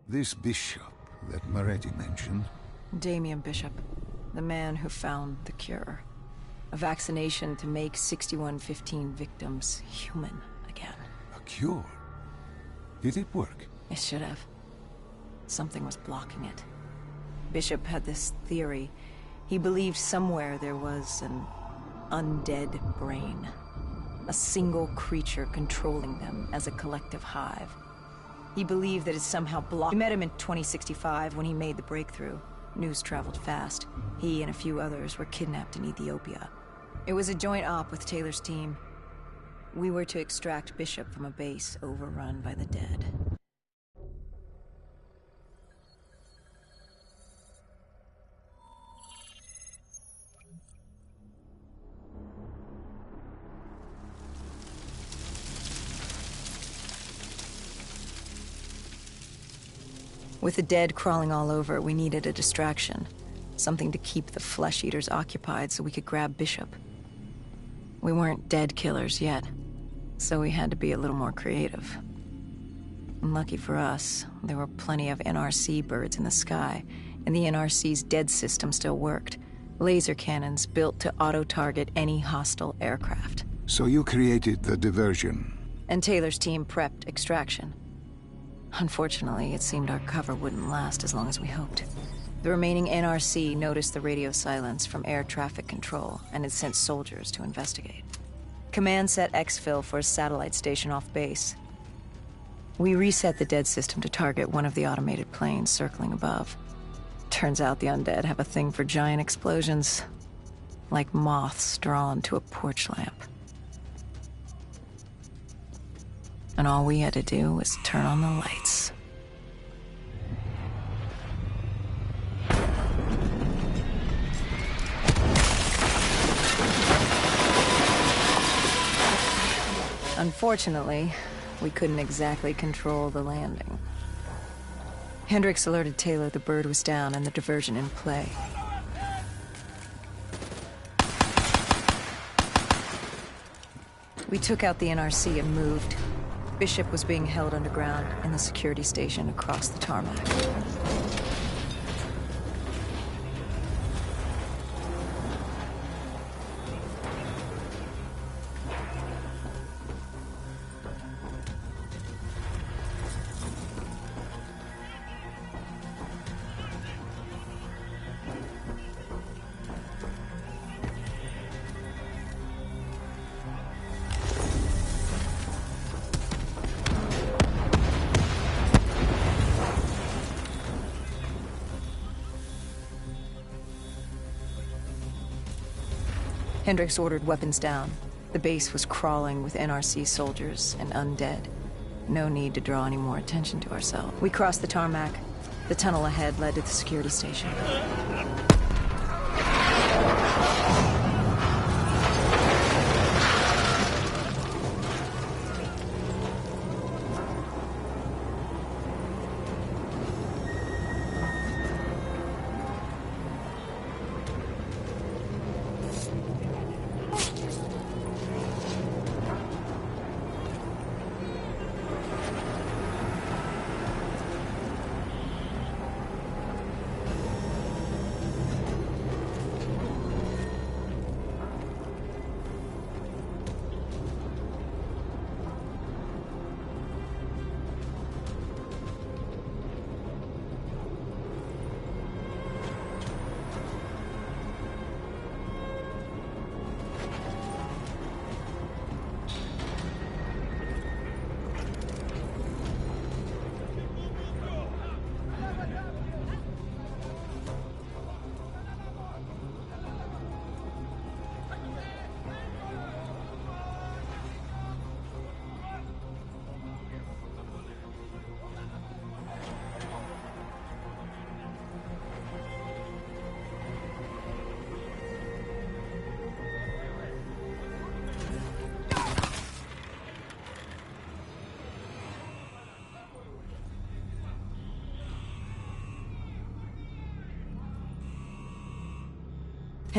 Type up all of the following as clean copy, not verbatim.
This bishop that Moretti mentioned. Damien Bishop, the man who found the cure. A vaccination to make 6115 victims human again. A cure? Did it work? It should have. Something was blocking it. Bishop had this theory. He believed somewhere there was an undead brain. A single creature controlling them as a collective hive. He believed that it somehow blocked. We met him in 2065 when he made the breakthrough. News traveled fast. He and a few others were kidnapped in Ethiopia. It was a joint op with Taylor's team. We were to extract Bishop from a base overrun by the dead. With the dead crawling all over, we needed a distraction. Something to keep the flesh eaters occupied so we could grab Bishop. We weren't dead killers yet, so we had to be a little more creative. And lucky for us, there were plenty of NRC birds in the sky, and the NRC's dead system still worked. Laser cannons built to auto-target any hostile aircraft. So you created the diversion. And Taylor's team prepped extraction. Unfortunately, it seemed our cover wouldn't last as long as we hoped. The remaining NRC noticed the radio silence from air traffic control and had sent soldiers to investigate. Command set exfil for a satellite station off base. We reset the dead system to target one of the automated planes circling above. Turns out the undead have a thing for giant explosions, like moths drawn to a porch lamp. And all we had to do was turn on the lights. Unfortunately, we couldn't exactly control the landing. Hendricks alerted Taylor the bird was down and the diversion in play. We took out the NRC and moved. Bishop was being held underground in the security station across the tarmac. Hendricks ordered weapons down. The base was crawling with NRC soldiers and undead. No need to draw any more attention to ourselves. We crossed the tarmac. The tunnel ahead led to the security station.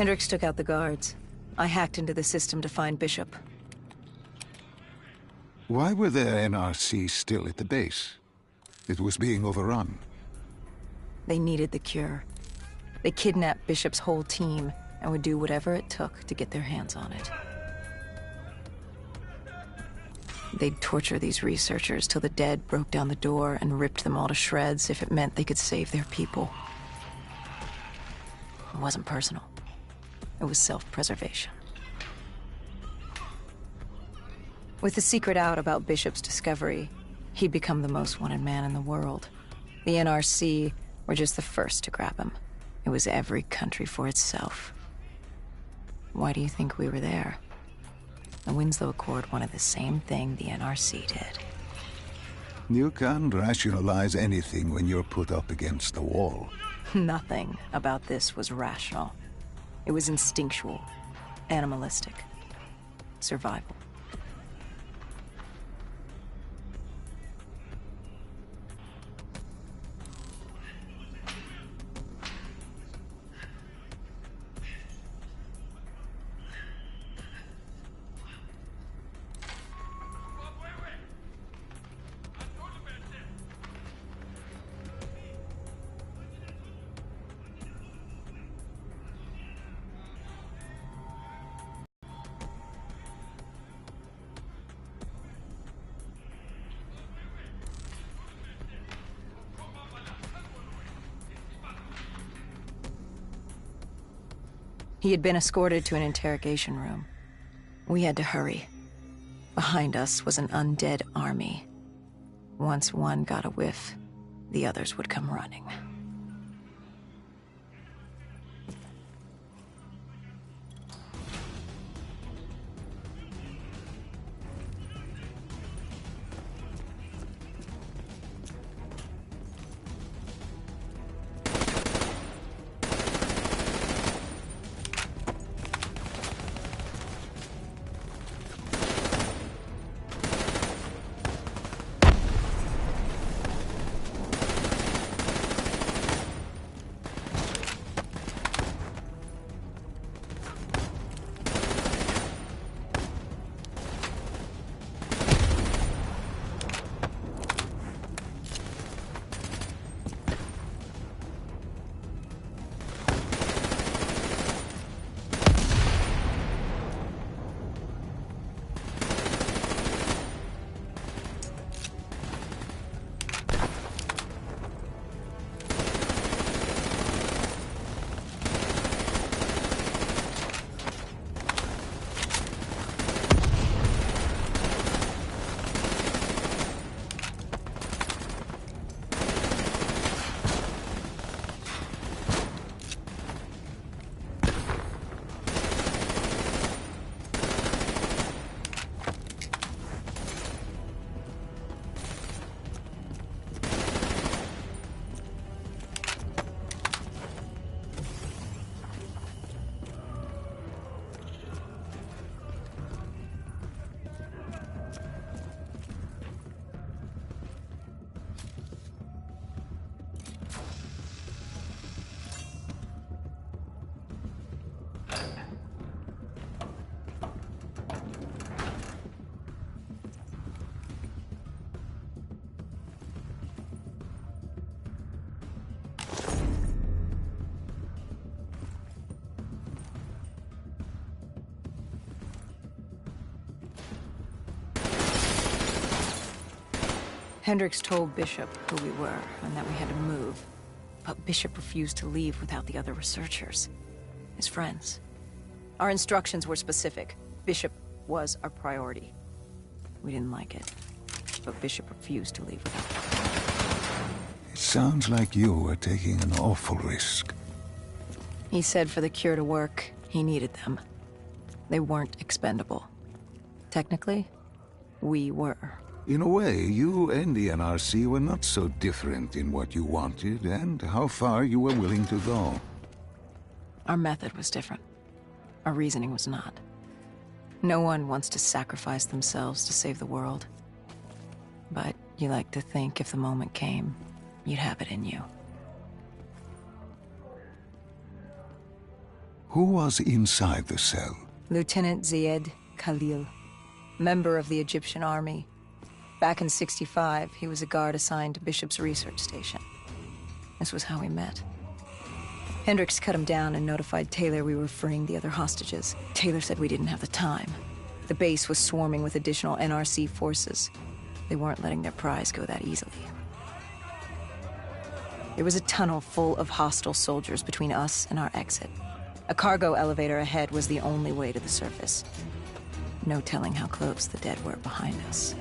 Hendricks took out the guards. I hacked into the system to find Bishop. Why were the NRC still at the base? It was being overrun. They needed the cure. They kidnapped Bishop's whole team and would do whatever it took to get their hands on it. They'd torture these researchers till the dead broke down the door and ripped them all to shreds if it meant they could save their people. It wasn't personal. It was self-preservation. With the secret out about Bishop's discovery, he'd become the most wanted man in the world. The NRC were just the first to grab him. It was every country for itself. Why do you think we were there? The Winslow Accord wanted the same thing the NRC did. You can't rationalize anything when you're put up against the wall. Nothing about this was rational. It was instinctual, animalistic, survival. He had been escorted to an interrogation room. We had to hurry. Behind us was an undead army. Once one got a whiff, the others would come running. Hendricks told Bishop who we were and that we had to move. But Bishop refused to leave without the other researchers. His friends. Our instructions were specific. Bishop was our priority. We didn't like it. But Bishop refused to leave without them. It sounds like you were taking an awful risk. He said for the cure to work, he needed them. They weren't expendable. Technically, we were. In a way, you and the NRC were not so different in what you wanted and how far you were willing to go. Our method was different. Our reasoning was not. No one wants to sacrifice themselves to save the world. But you like to think if the moment came, you'd have it in you. Who was inside the cell? Lieutenant Zayed Khalil, member of the Egyptian army. Back in '65, he was a guard assigned to Bishop's research station. This was how we met. Hendricks cut him down and notified Taylor we were freeing the other hostages. Taylor said we didn't have the time. The base was swarming with additional NRC forces. They weren't letting their prize go that easily. There was a tunnel full of hostile soldiers between us and our exit. A cargo elevator ahead was the only way to the surface. No telling how close the dead were behind us.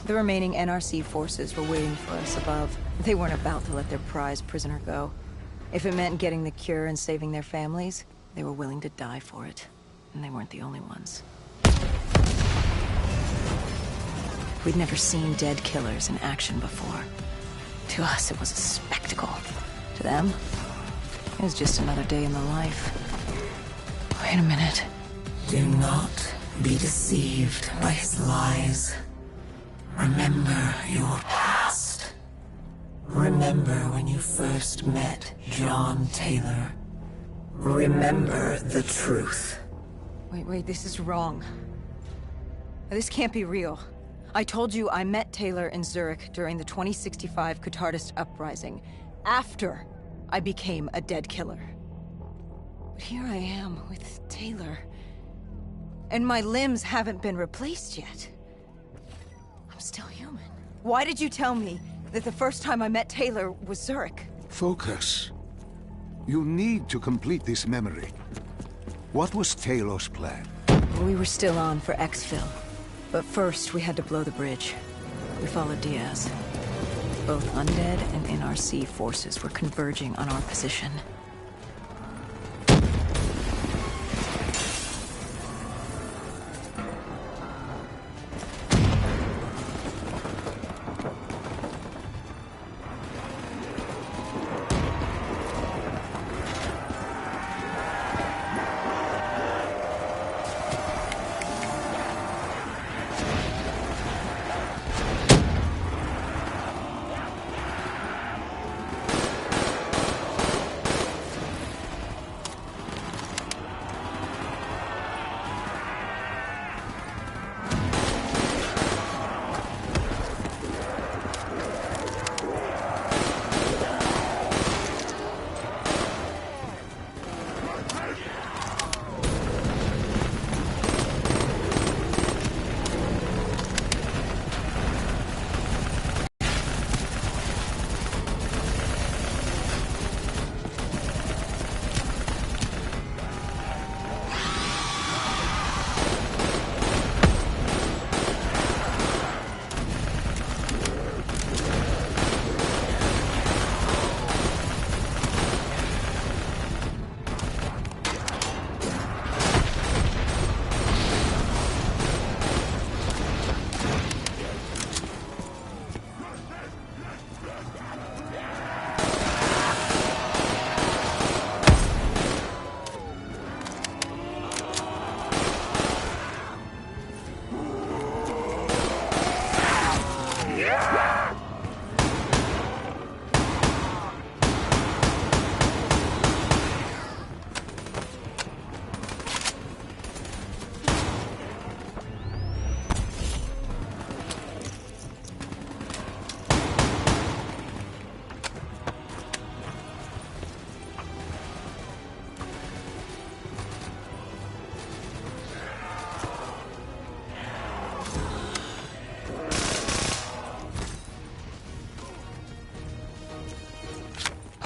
The remaining NRC forces were waiting for us above. They weren't about to let their prize prisoner go. If it meant getting the cure and saving their families, they were willing to die for it. And they weren't the only ones. We'd never seen dead killers in action before. To us, it was a spectacle. To them, it was just another day in the life. Wait a minute. Do not be deceived by his lies. Remember your past. Remember when you first met John Taylor. Remember the truth. Wait, this is wrong. This can't be real. I told you I met Taylor in Zurich during the 2065 Catardist Uprising, after I became a dead killer. But here I am with Taylor, and my limbs haven't been replaced yet. I'm still human. Why did you tell me that the first time I met Taylor was Zurich? Focus. You need to complete this memory. What was Talos' plan? We were still on for exfil. But first, we had to blow the bridge. We followed Diaz. Both undead and NRC forces were converging on our position.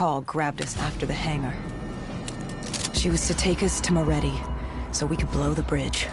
Paul grabbed us after the hangar. She was to take us to Moretti, so we could blow the bridge.